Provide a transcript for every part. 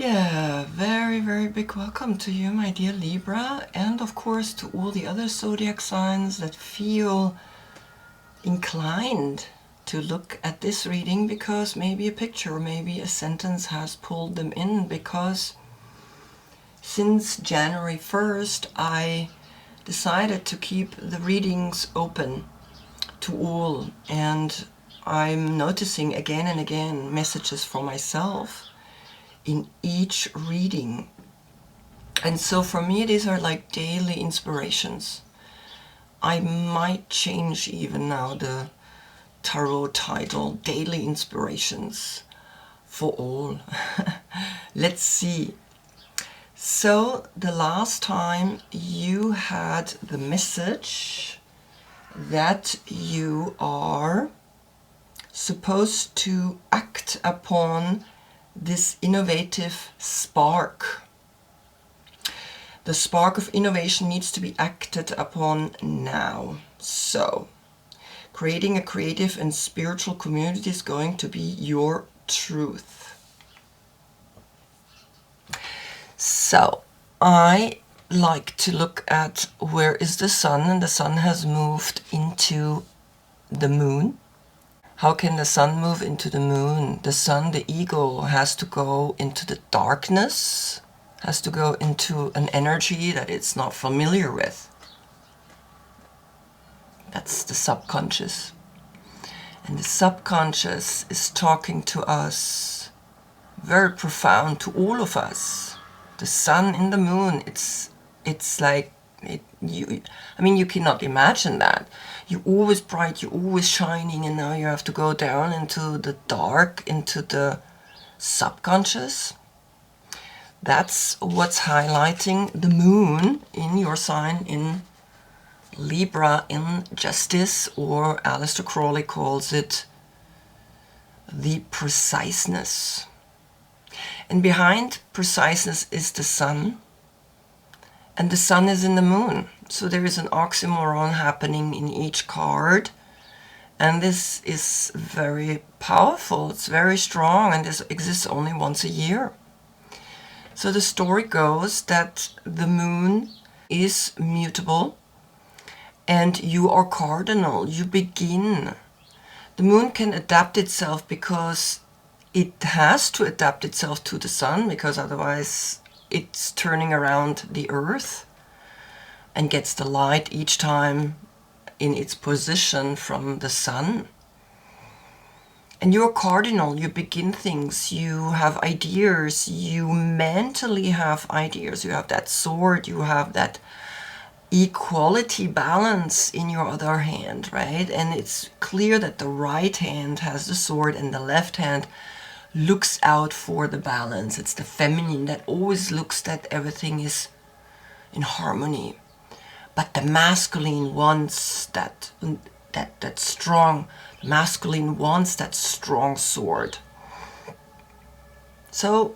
Yeah, very, very big welcome to you, my dear Libra, and of course to all the other zodiac signs that feel inclined to look at this reading because maybe a picture, maybe a sentence has pulled them in, because since January 1st I decided to keep the readings open to all, and I'm noticing again and again messages for myself in each reading. And so for me, these are like daily inspirations. I might change even now the tarot title, Daily Inspirations for All. Let's see. So the last time you had the message that you are supposed to act upon this innovative spark. The spark of innovation needs to be acted upon now. So, creating a creative and spiritual community is going to be your truth. So, I like to look at where is the sun, and the sun has moved into the moon. How can the sun move into the moon? The sun, the ego, has to go into the darkness, has to go into an energy that it's not familiar with. That's the subconscious. And the subconscious is talking to us, very profound, to all of us. The sun in the moon, it's like, you cannot imagine that. You're always bright, you're always shining, and now you have to go down into the dark, into the subconscious. That's what's highlighting the moon in your sign, in Libra, in justice, or Aleister Crowley calls it the preciseness. And behind preciseness is the sun, and the sun is in the moon. So there is an oxymoron happening in each card, and this is very powerful, it's very strong, and this exists only once a year. So the story goes that the moon is mutable and you are cardinal, you begin. The moon can adapt itself because it has to adapt itself to the sun, because otherwise it's turning around the earth and gets the light each time in its position from the sun. And you're cardinal, you begin things, you have ideas, you mentally have ideas, you have that sword, you have that equality balance in your other hand, right? And it's clear that the right hand has the sword and the left hand looks out for the balance. It's the feminine that always looks that everything is in harmony. But the masculine wants that strong, masculine wants that strong sword. So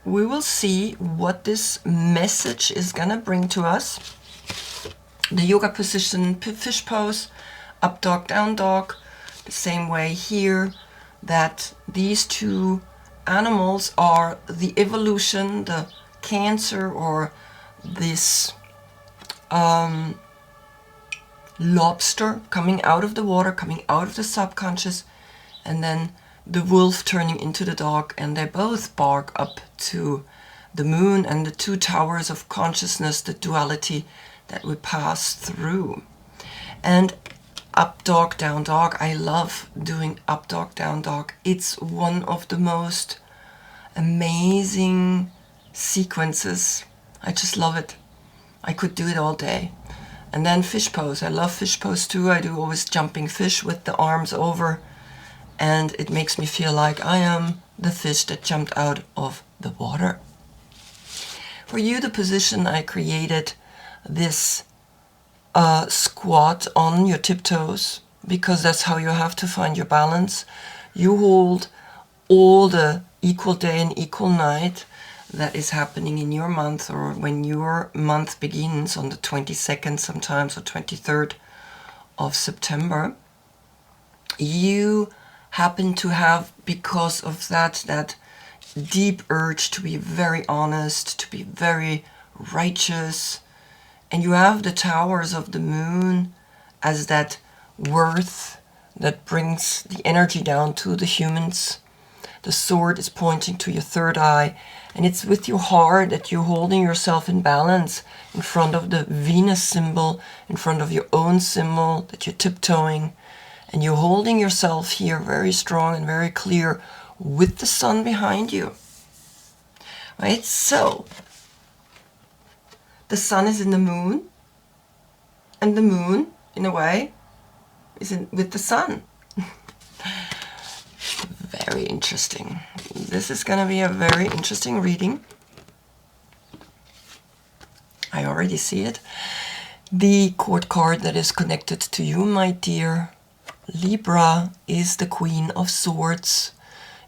we will see what this message is gonna bring to us. The yoga position, fish pose, up dog, down dog, the same way here, that these two animals are the evolution, the Cancer, or this lobster coming out of the water, coming out of the subconscious, and then the wolf turning into the dog, and they both bark up to the moon and the two towers of consciousness, the duality that we pass through. And up dog, down dog, I love doing up dog, down dog. It's one of the most amazing sequences. I just love it. I could do it all day. And then fish pose. I love fish pose too. I do always jumping fish with the arms over, and it makes me feel like I am the fish that jumped out of the water. For you, the position I created, this squat on your tiptoes, because that's how you have to find your balance. You hold all the equal day and equal night that is happening in your month, or when your month begins on the 22nd sometimes, or 23rd of September. You happen to have, because of that deep urge to be very honest, to be very righteous. And you have the towers of the moon as that worth that brings the energy down to the humans. The sword is pointing to your third eye, and it's with your heart that you're holding yourself in balance in front of the Venus symbol, in front of your own symbol that you're tiptoeing. And you're holding yourself here very strong and very clear with the sun behind you. Right? So, the sun is in the moon, and the moon, in a way, is with the sun. Very interesting. This is going to be a very interesting reading. I already see it. The court card that is connected to you, my dear Libra, is the Queen of Swords.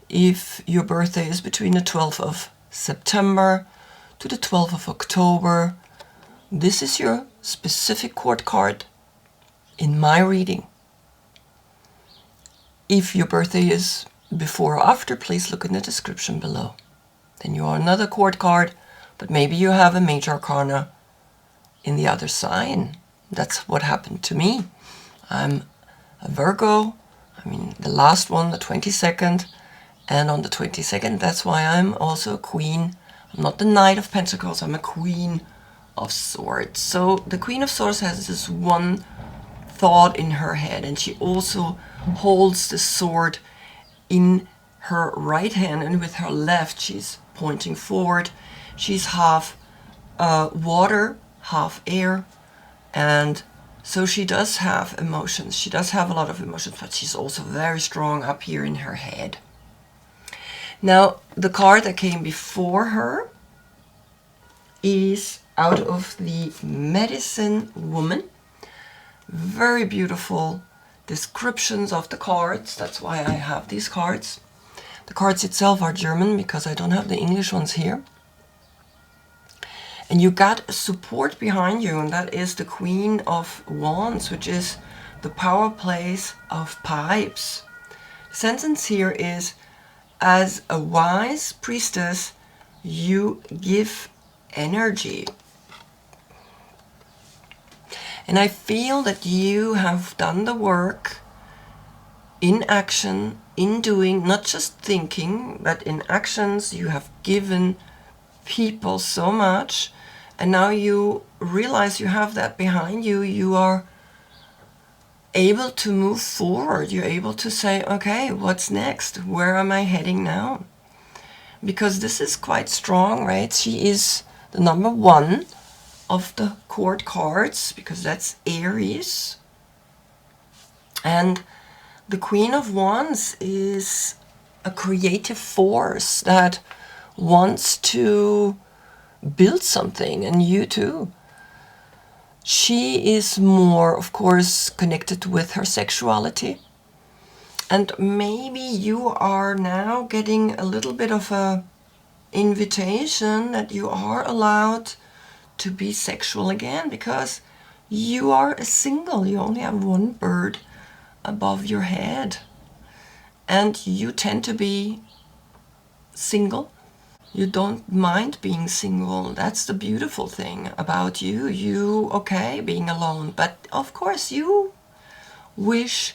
If your birthday is between the 12th of September to the 12th of October, this is your specific court card in my reading. If your birthday is before or after, please look in the description below. Then you are another court card, but maybe you have a major arcana in the other sign. That's what happened to me. I'm a Virgo, the last one, the 22nd, and on the 22nd, that's why I'm also a queen. I'm not the Knight of Pentacles, I'm a Queen of Swords. So the Queen of Swords has this one thought in her head, and she also holds the sword in her right hand, and with her left she's pointing forward. She's half water, half air, and so she does have emotions. She does have a lot of emotions, but she's also very strong up here in her head. Now, the card that came before her is out of the Medicine Woman. Very beautiful descriptions of the cards. That's why I have these cards. The cards itself are German because I don't have the English ones here. And you got support behind you, and that is the Queen of Wands, which is the power place of pipes. The sentence here is, as a wise priestess, you give energy. And I feel that you have done the work in action, in doing, not just thinking, but in actions. You have given people so much, and now you realize you have that behind you. You are able to move forward. You're able to say, okay, what's next? Where am I heading now? Because this is quite strong, right? She is the number one of the court cards, because that's Aries. And the Queen of Wands is a creative force that wants to build something, and you too. She is more, of course, connected with her sexuality. And maybe you are now getting a little bit of a invitation that you are allowed to be sexual again, because you are a single. You only have one bird above your head, and you tend to be single. You don't mind being single. That's the beautiful thing about you. You okay being alone, but of course you wish,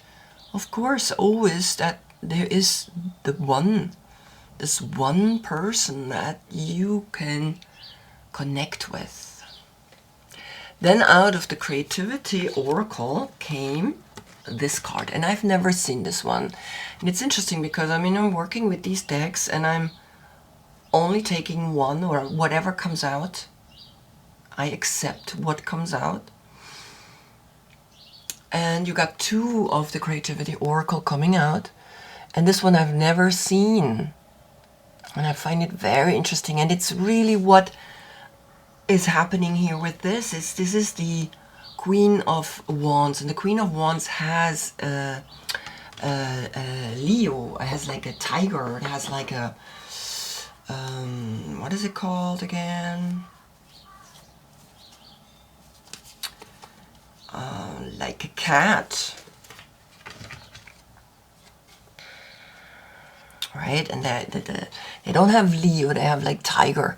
of course, always that there is this one person that you can connect with. Then out of the Creativity Oracle came this card, and I've never seen this one. And it's interesting because I'm working with these decks, and I'm only taking one, or whatever comes out. I accept what comes out. And you got two of the Creativity Oracle coming out, and this one I've never seen, and I find it very interesting. And it's really what is happening here with this is the Queen of Wands, and the Queen of Wands has a Leo. It has like a tiger. It has like a what is it called again? Like a cat. right? And they don't have Leo, they have like tiger.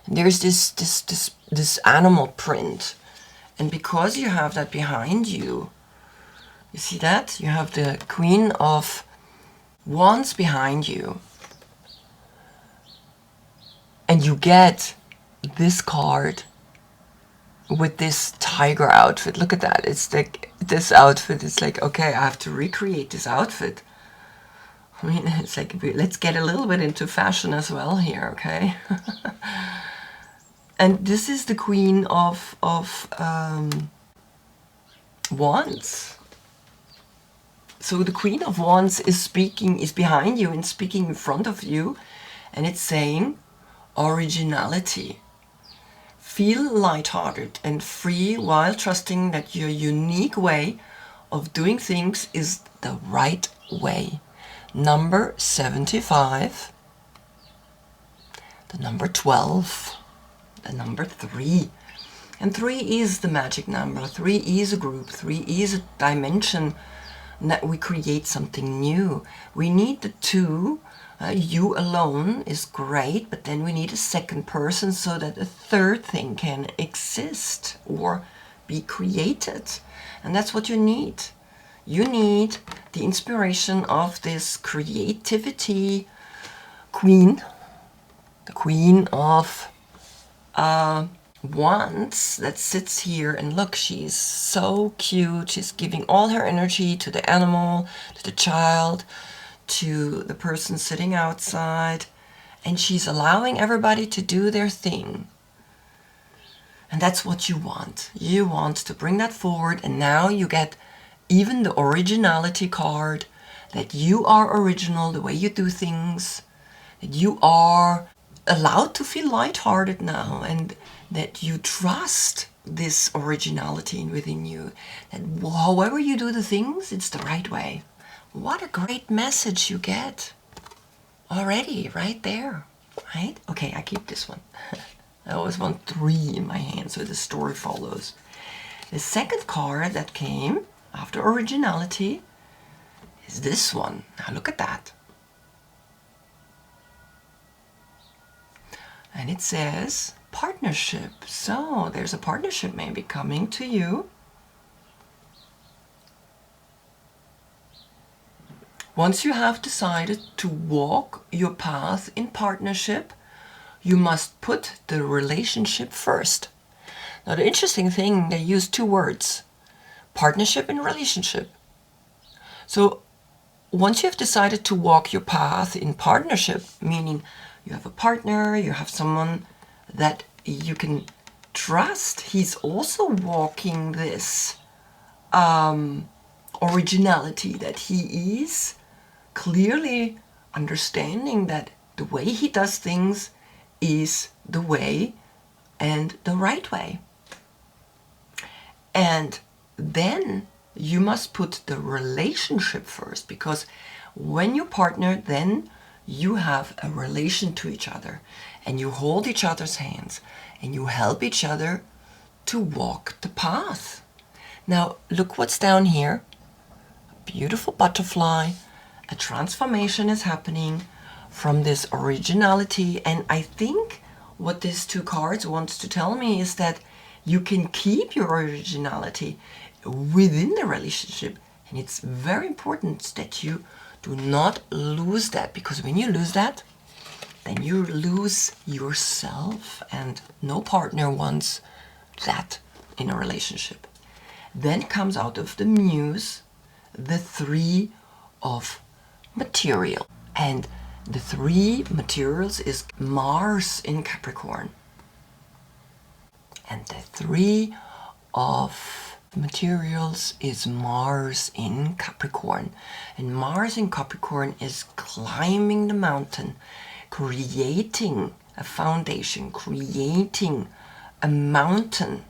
And there's this animal print. And because you have that behind you, you see that? You have the Queen of Wands behind you. And you get this card with this tiger outfit. Look at that. It's like this outfit. It's like, okay, I have to recreate this outfit. I mean, it's like, let's get a little bit into fashion as well here, okay? And this is the Queen of Wands. So the Queen of Wands is behind you and speaking in front of you, and it's saying originality. Feel lighthearted and free while trusting that your unique way of doing things is the right way. Number 75, the number 12, the number 3. And 3 is the magic number. 3 is a group. 3 is a dimension that we create something new. We need the 2. You alone is great, but then we need a second person so that a third thing can exist or be created. And that's what you need. You need the inspiration of this creativity queen, the Queen of Wands that sits here, and look, she's so cute. She's giving all her energy to the animal, to the child, to the person sitting outside, and she's allowing everybody to do their thing. And that's what you want. You want to bring that forward, and now you get even the originality card, that you are original the way you do things, that you are allowed to feel lighthearted now, and that you trust this originality within you, that however you do the things, it's the right way. What a great message you get already right there, right? Okay, I keep this one. I always want 3 in my hand so the story follows. The second card that came after originality is this one. Now look at that. And it says partnership. So there's a partnership maybe coming to you. Once you have decided to walk your path in partnership, you must put the relationship first. Now the interesting thing, they use 2 words, partnership and relationship. So once you have decided to walk your path in partnership, meaning you have a partner, you have someone that you can trust, he's also walking this originality, that he is clearly understanding that the way he does things is the way and the right way. And then you must put the relationship first, because when you partner, then you have a relation to each other, and you hold each other's hands, and you help each other to walk the path. Now look what's down here. A beautiful butterfly. A transformation is happening from this originality, and I think what these 2 cards wants to tell me is that you can keep your originality within the relationship, and it's very important that you do not lose that, because when you lose that, then you lose yourself, and no partner wants that in a relationship. Then comes out of the Muse the 3 of material, and the 3 materials is Mars in Capricorn, and the 3 of materials is Mars in Capricorn. And Mars in Capricorn is climbing the mountain, creating a foundation, creating a mountain,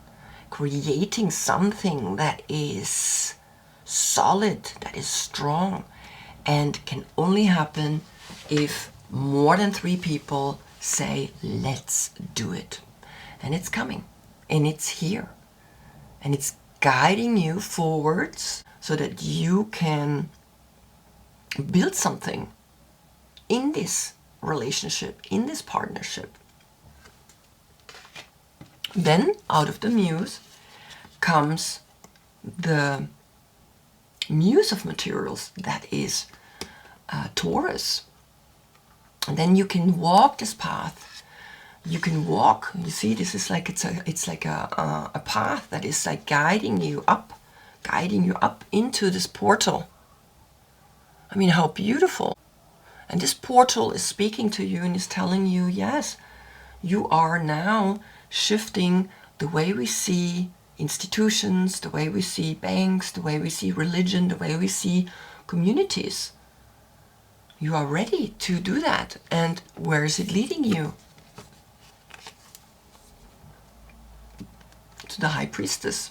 creating something that is solid, that is strong, and can only happen if more than 3 people say, let's do it. And it's coming, and it's here, and it's guiding you forwards so that you can build something in this relationship, in this partnership. Then out of the Muse comes the Muse of materials, that is Taurus. And then you can walk this path. You can walk. You see, this is like it's like a path that is like guiding you up into this portal. I mean, how beautiful! And this portal is speaking to you and is telling you, yes, you are now shifting the way we see institutions, the way we see banks, the way we see religion, the way we see communities. You are ready to do that. And where is it leading you? To the High Priestess.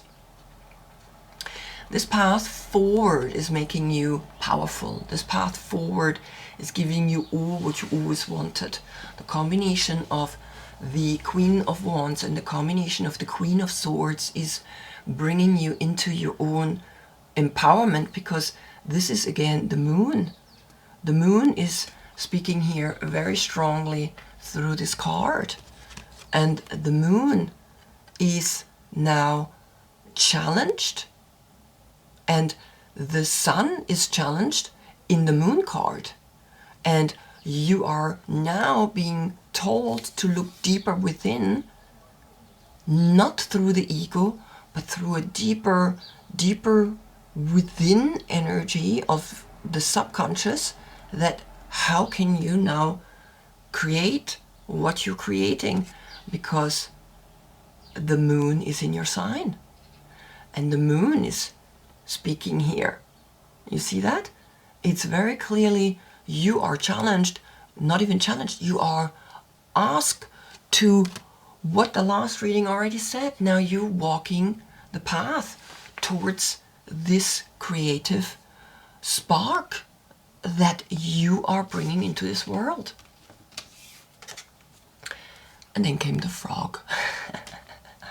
This path forward is making you powerful. This path forward is giving you all what you always wanted. The combination of the Queen of Wands and the combination of the Queen of Swords is bringing you into your own empowerment, because this is again the moon. The moon is speaking here very strongly through this card. And the moon is now challenged, and the sun is challenged in the moon card. And you are now being told to look deeper within, not through the ego, but through a deeper within energy of the subconscious, that how can you now create what you're creating, because the moon is in your sign. And the moon is speaking here. You see that? It's very clearly you are challenged, not even challenged, you are asked to what the last reading already said. Now you're walking the path towards this creative spark that you are bringing into this world. And then came the frog.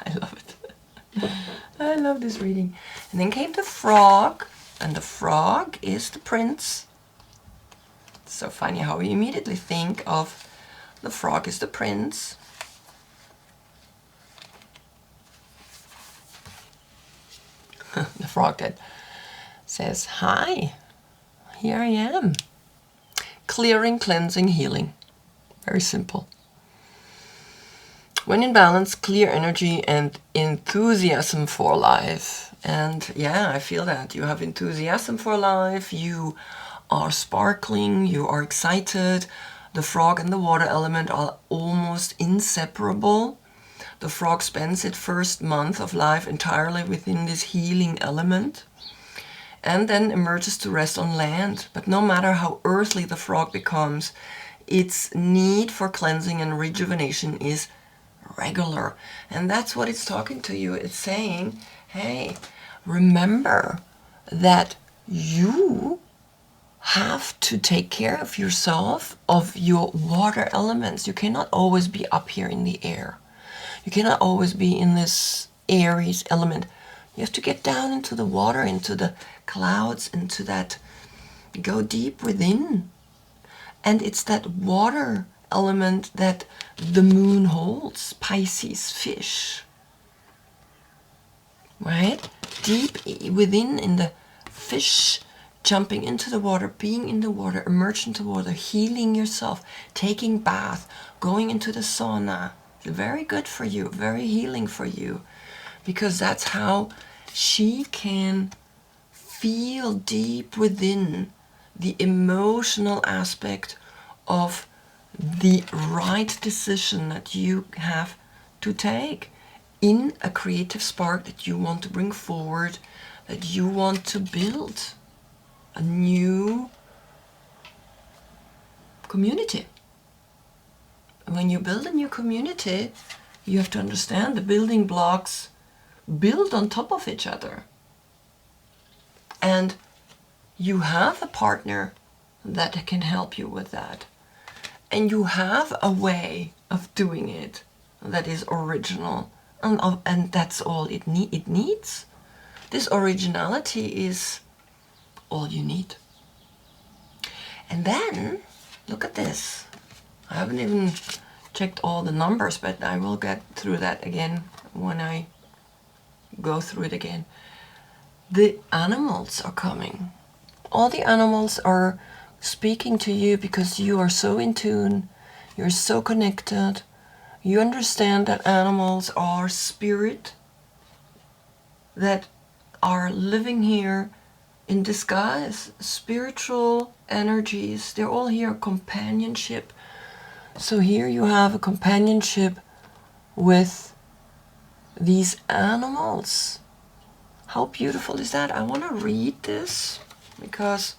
I love it. I love this reading. And then came the frog, and the frog is the prince. It's so funny how we immediately think of the frog is the prince. The frog that says, hi, here I am. Clearing, cleansing, healing. Very simple. When in balance, clear energy and enthusiasm for life. And yeah, I feel that. You have enthusiasm for life, you are sparkling, you are excited. The frog and the water element are almost inseparable. The frog spends its first month of life entirely within this healing element, and then emerges to rest on land. But no matter how earthly the frog becomes, its need for cleansing and rejuvenation is regular. And that's what it's talking to you. It's saying, hey, remember that you have to take care of yourself, of your water elements. You cannot always be up here in the air. You cannot always be in this Aries element. You have to get down into the water, into the clouds, into that, go deep within. And it's that water element that the moon holds, Pisces, fish. Right? Deep within, in the fish, jumping into the water, being in the water, immersed into water, healing yourself, taking bath, going into the sauna. Very good for you, very healing for you, because that's how she can feel deep within the emotional aspect of the right decision that you have to take in a creative spark that you want to bring forward, that you want to build a new community. When you build a new community, you have to understand the building blocks build on top of each other. And you have a partner that can help you with that. And you have a way of doing it that is original. And that's all it needs. This originality is all you need. And then Look at this. I haven't even checked all the numbers, but I will get through that again when I go through it again. The animals are coming. All the animals are speaking to you because you are so in tune, you're so connected. You understand that animals are spirit that are living here in disguise, spiritual energies. They're all here, companionship. So here you have a companionship with these animals. How beautiful is that? I want to read this because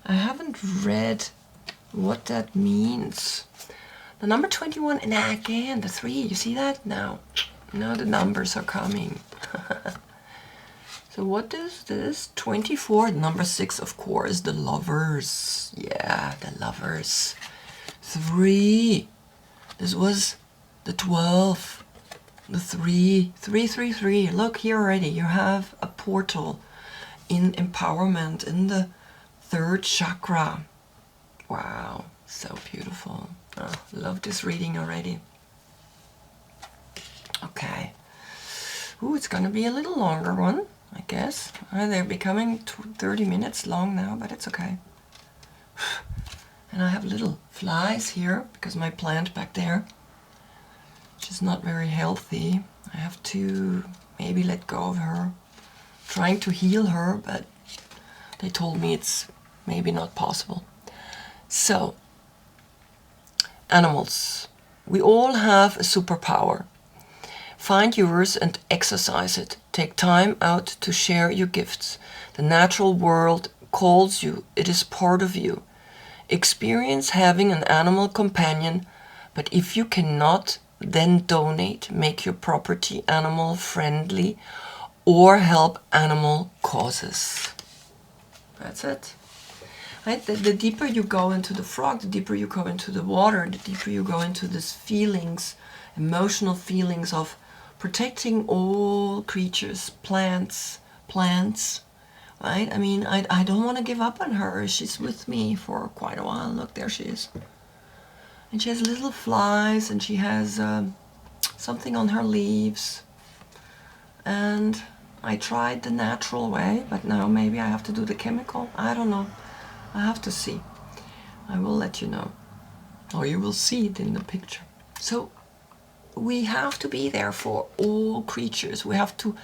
I haven't read what that means. The number 21, and again the 3, you see that? Now the numbers are coming. So what is this? 24, number 6, of course, the lovers. Yeah, the lovers. 3, this was the 12, the 3, 3, 3, 3. Look here already, you have a portal in empowerment in the 3rd chakra. Wow, so beautiful. Oh, love this reading already. Okay. Ooh, it's gonna be a little longer one, I guess. They're becoming 30 minutes long now, but it's okay. And I have little flies here because my plant back there, which is not very healthy. I have to maybe let go of her. Trying to heal her, but they told me it's maybe not possible. So, animals. We all have a superpower. Find yours and exercise it. Take time out to share your gifts. The natural world calls you. It is part of you. Experience having an animal companion, but if you cannot, then donate, make your property animal friendly, or help animal causes. That's it. Right? The deeper you go into the frog, the deeper you go into the water, the deeper you go into these feelings, emotional feelings of protecting all creatures, plants, right? I mean, I don't want to give up on her. She's with me for quite a while. Look, there she is. And she has little flies, and she has something on her leaves. And I tried the natural way, but now maybe I have to do the chemical. I don't know. I have to see. I will let you know. Or you will see it in the picture. So we have to be there for all creatures. We have to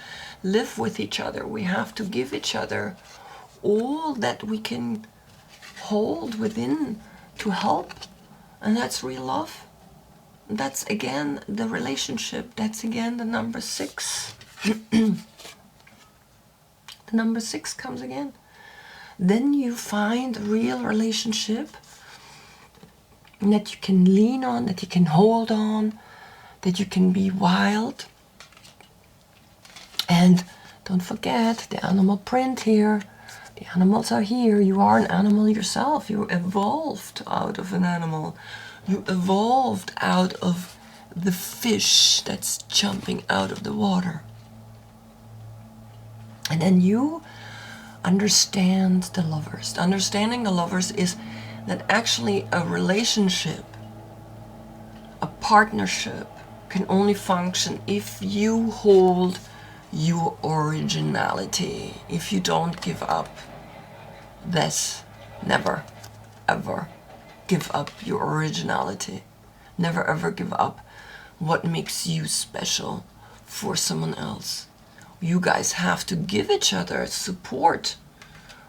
live with each other. We have to give each other all that we can hold within to help. And that's real love. That's again the relationship. That's again the number 6. The number 6 comes again. Then you find a real relationship that you can lean on, that you can hold on, that you can be wild. And don't forget the animal print here. The animals are here. You are an animal yourself. You evolved out of an animal. You evolved out of the fish that's jumping out of the water. And then you understand the lovers. Understanding the lovers is that actually a relationship, a partnership, can only function if you hold your originality. If you don't give up this, never ever give up your originality. Never ever give up what makes you special for someone else. You guys have to give each other support,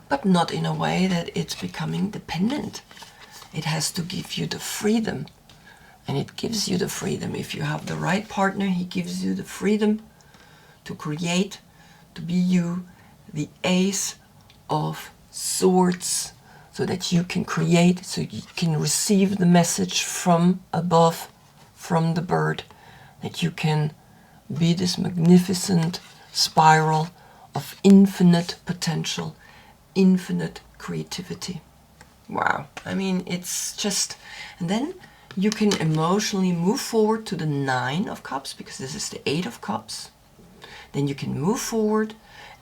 but not in a way that it's becoming dependent. It has to give you the freedom. And it gives you the freedom. If you have the right partner, he gives you the freedom to create, to be you, the Ace of Swords, so that you can create, so you can receive the message from above, from the bird, that you can be this magnificent spiral of infinite potential, infinite creativity. Wow. I mean, it's just... And then you can emotionally move forward to the 9 of Cups, because this is the 8 of Cups. Then you can move forward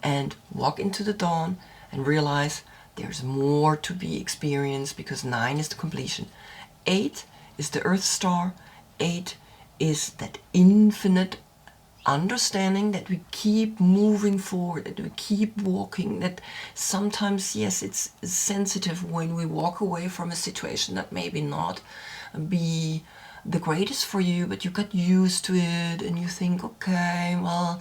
and walk into the dawn and realize There's more to be experienced because 9 is the completion. 8 is the Earth star. 8 is that infinite understanding that we keep moving forward, that we keep walking, that sometimes, yes, it's sensitive when we walk away from a situation that maybe not be the greatest for you, but you got used to it and you think, okay, well,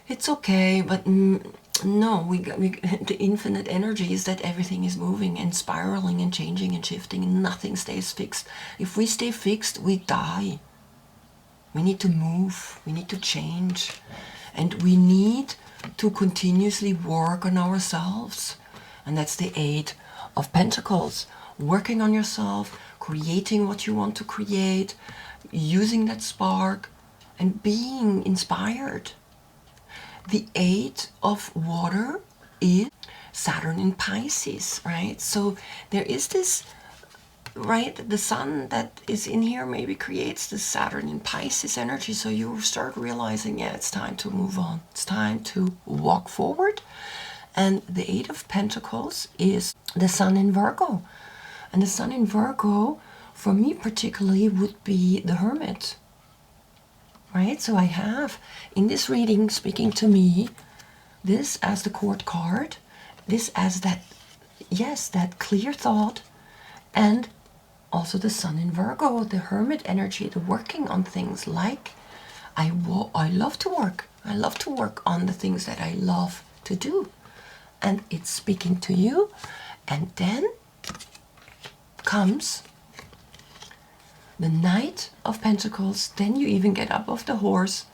it's okay, but no, the infinite energy is that everything is moving and spiraling and changing and shifting and nothing stays fixed. If we stay fixed, we die. We need to move, we need to change, and we need to continuously work on ourselves. And that's the 8 of Pentacles. Working on yourself, creating what you want to create, using that spark, and being inspired. The 8 of water is Saturn in Pisces, right? So there is this, right, the sun that is in here maybe creates the Saturn in Pisces energy. So you start realizing, yeah, it's time to move on. It's time to walk forward. And the 8 of Pentacles is the sun in Virgo. And the sun in Virgo, for me particularly, would be the Hermit. Right? So I have, in this reading, speaking to me, this as the Court card, this as that, yes, that clear thought, and also the sun in Virgo, the Hermit energy, the working on things like I love to work. I love to work on the things that I love to do. And it's speaking to you. And then comes the Knight of Pentacles. Then you even get up off the horse,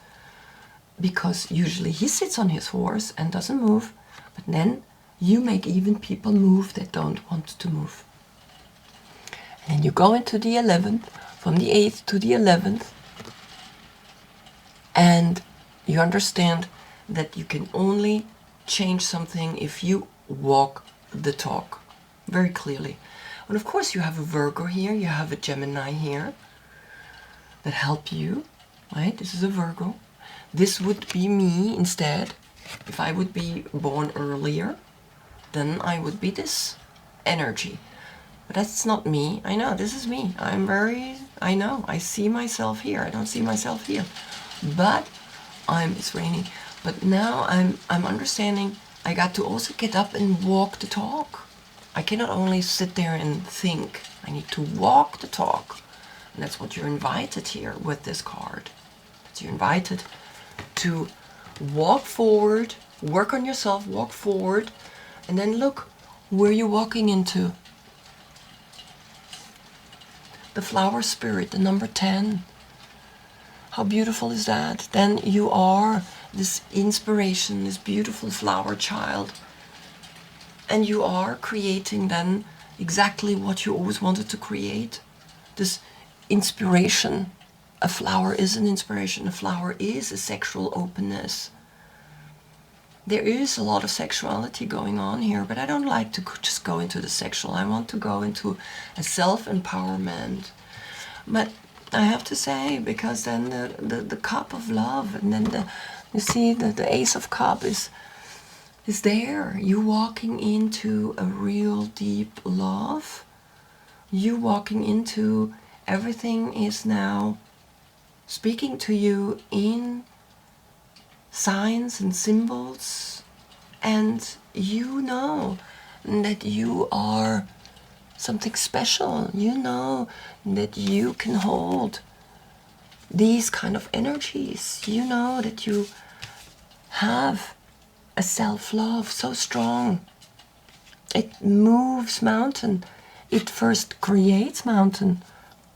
because usually he sits on his horse and doesn't move. But then you make even people move that don't want to move. And you go into the 11th, from the 8th to the 11th, and you understand that you can only change something if you walk the talk very clearly. And of course you have a Virgo here, you have a Gemini here that help you, right? This is a Virgo. This would be me instead. If I would be born earlier, then I would be this energy. But that's not me. I know, this is me. I know, I see myself here. I don't see myself here. But it's raining. But now I'm understanding I got to also get up and walk the talk. I cannot only sit there and think. I need to walk the talk. And that's what you're invited here with this card. That you're invited to walk forward, work on yourself, walk forward, and then look where you're walking into. The flower spirit, the number 10. How beautiful is that? Then you are this inspiration, this beautiful flower child. And you are creating then exactly what you always wanted to create. This inspiration. A flower is an inspiration. A flower is a sexual openness. There is a lot of sexuality going on here, but I don't like to just go into the sexual. I want to go into a self-empowerment. But I have to say, because then the cup of love, and then you see the Ace of Cup is there. You walking into a real deep love. You walking into everything is now speaking to you in signs and symbols, and you know that you are something special. You know that you can hold these kind of energies. You know that you have a self-love so strong. It moves mountain. It first creates mountain,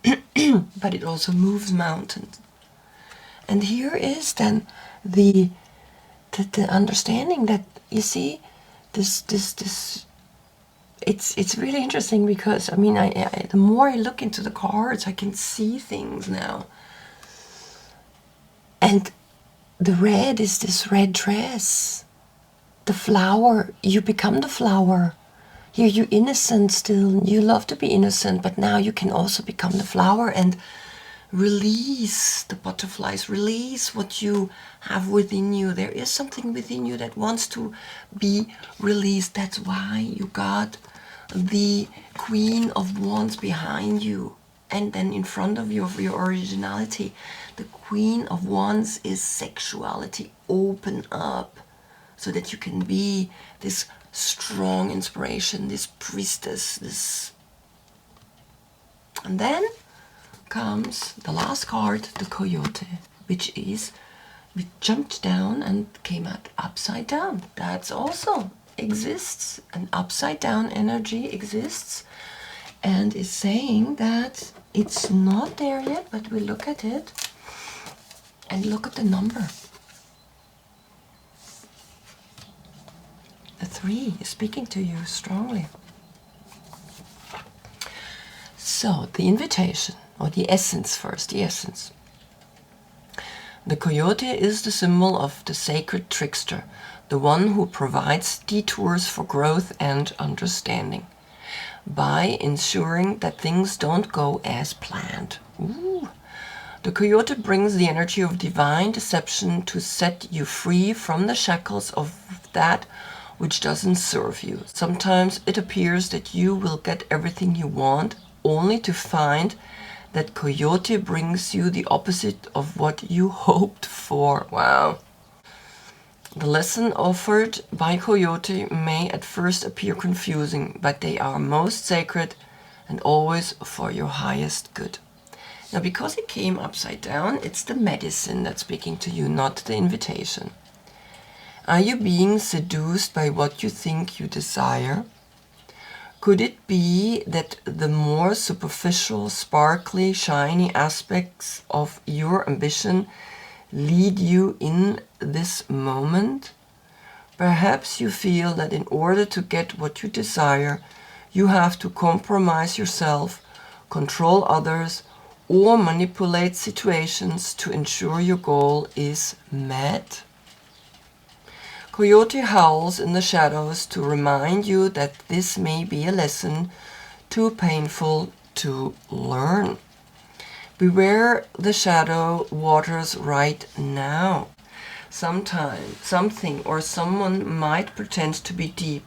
but it also moves mountains. And here is then the understanding that, you see, this it's really interesting, because I mean, I the more I look into the cards, I can see things now. And the red is this red dress. The flower, you become the flower. Here you're innocent still. You love to be innocent, but now you can also become the flower. And Release the butterflies, release what you have within you. There is something within you that wants to be released. That's why you got the Queen of Wands behind you. And then in front of you, of your originality, the Queen of Wands is sexuality. Open up so that you can be this strong inspiration, this priestess, this. And then comes the last card, the Coyote, which is, we jumped down and came out upside down. That's also exists. An upside down energy exists and is saying that it's not there yet, but we look at it and look at the number. The 3 is speaking to you strongly. So the invitation, or the essence first, the essence. The coyote is the symbol of the sacred trickster, the one who provides detours for growth and understanding by ensuring that things don't go as planned. Ooh. The coyote brings the energy of divine deception to set you free from the shackles of that which doesn't serve you. Sometimes it appears that you will get everything you want, only to find that coyote brings you the opposite of what you hoped for. Wow. The lesson offered by coyote may at first appear confusing, but they are most sacred and always for your highest good. Now, because it came upside down, it's the medicine that's speaking to you, not the invitation. Are you being seduced by what you think you desire? Could it be that the more superficial, sparkly, shiny aspects of your ambition lead you in this moment? Perhaps you feel that in order to get what you desire, you have to compromise yourself, control others, or manipulate situations to ensure your goal is met. Coyote howls in the shadows to remind you that this may be a lesson too painful to learn. Beware the shadow waters right now. Sometime, something or someone might pretend to be deep,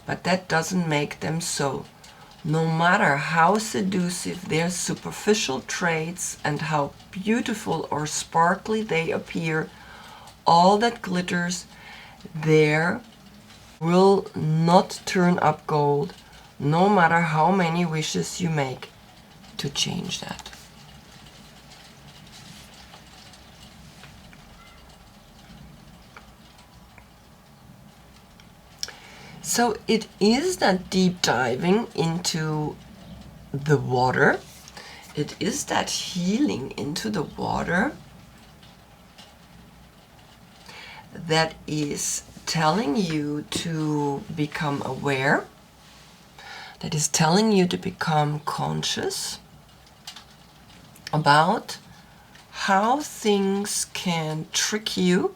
but that doesn't make them so. No matter how seductive their superficial traits and how beautiful or sparkly they appear, all that glitters there will not turn up gold, no matter how many wishes you make to change that. So it is that deep diving into the water. It is that healing into the water that is telling you to become aware, that is telling you to become conscious about how things can trick you,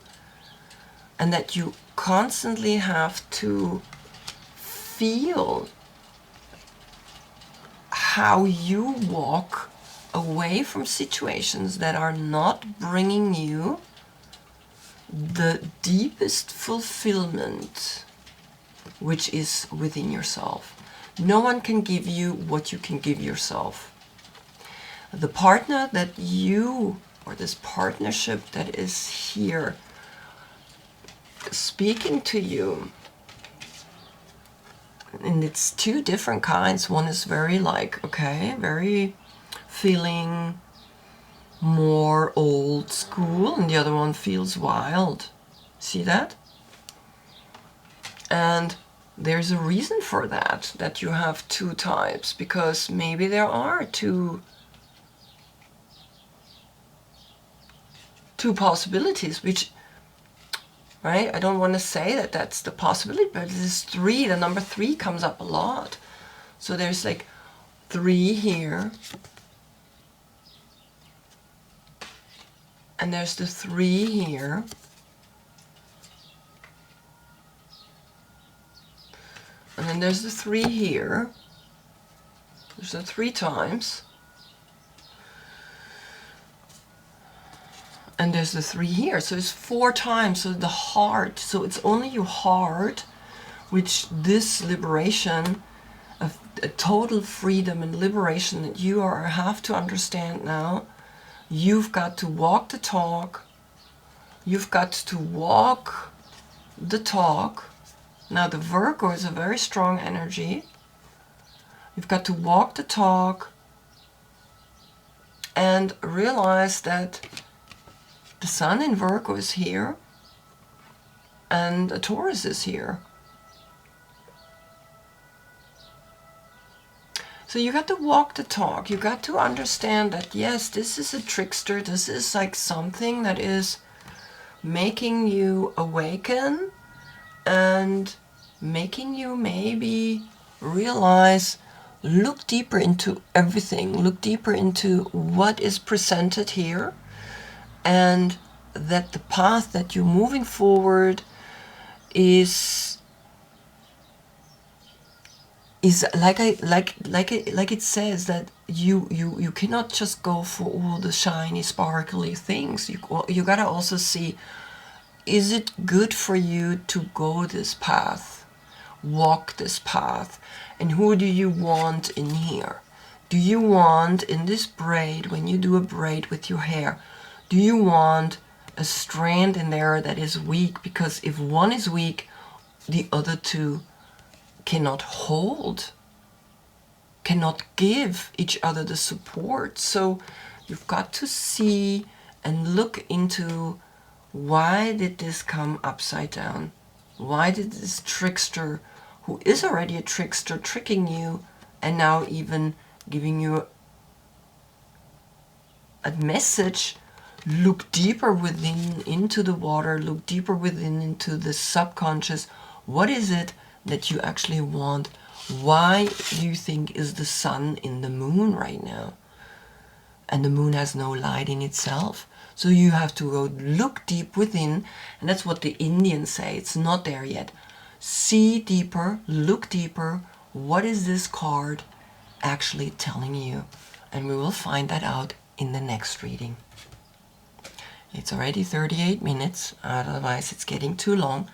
and that you constantly have to feel how you walk away from situations that are not bringing you the deepest fulfillment, which is within yourself. No one can give you what you can give yourself. The partner that you, or this partnership that is here speaking to you, and it's two different kinds. One is very like, okay, very feeling more old school, and the other one feels wild. See that? And there's a reason for that, that you have two types, because maybe there are two possibilities, which, right? I don't want to say that that's the possibility, but it is 3. The number 3 comes up a lot. So there's like 3 here. And there's the 3 here. And then there's the 3 here. There's the 3 times. there's the 3 here, so it's 4 times. So the heart, so it's only your heart which this liberation, a total freedom and liberation that you have to understand now. You've got to walk the talk. You've got to walk the talk. Now the Virgo is a very strong energy. You've got to walk the talk and realize that the Sun in Virgo is here and a Taurus is here. So you got to walk the talk. You got to understand that, yes, this is a trickster. This is like something that is making you awaken and making you maybe realize, look deeper into everything. Look deeper into what is presented here, and that the path that you're moving forward is like it says, that you cannot just go for all the shiny, sparkly things. You gotta also see, is it good for you to go this path, walk this path, and who do you want in here? Do you want in this braid, when you do a braid with your hair, do you want a strand in there that is weak? Because if one is weak, the other two cannot hold, cannot give each other the support. So you've got to see and look into, why did this come upside down? Why did this trickster, who is already a trickster, tricking you, and now even giving you a message, look deeper within into the water, look deeper within into the subconscious. What is it that you actually want? Why do you think is the Sun in the Moon right now? And the Moon has no light in itself. So you have to go look deep within, and that's what the Indians say. It's not there yet. See deeper, look deeper. What is this card actually telling you? And we will find that out in the next reading. It's already 38 minutes, otherwise it's getting too long.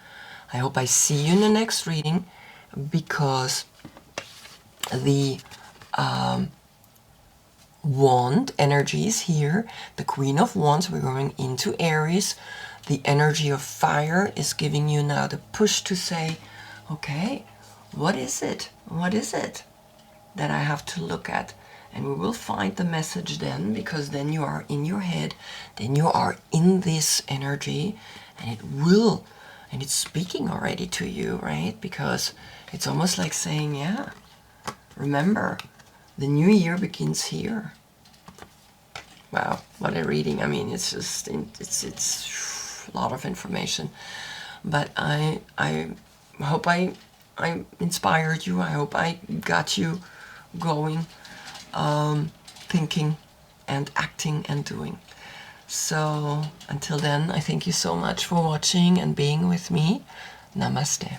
I hope I see you in the next reading, because the wand energy is here. The Queen of Wands, we're going into Aries. The energy of fire is giving you now the push to say, okay, what is it? What is it that I have to look at? And we will find the message then, because then you are in your head, then you are in this energy, and it will, and it's speaking already to you, right? Because it's almost like saying, yeah, remember, the new year begins here. Wow, what a reading. I mean, it's just, it's a lot of information. But I hope I inspired you. I hope I got you going, thinking and acting and doing. So until then, I thank you so much for watching and being with me. Namaste.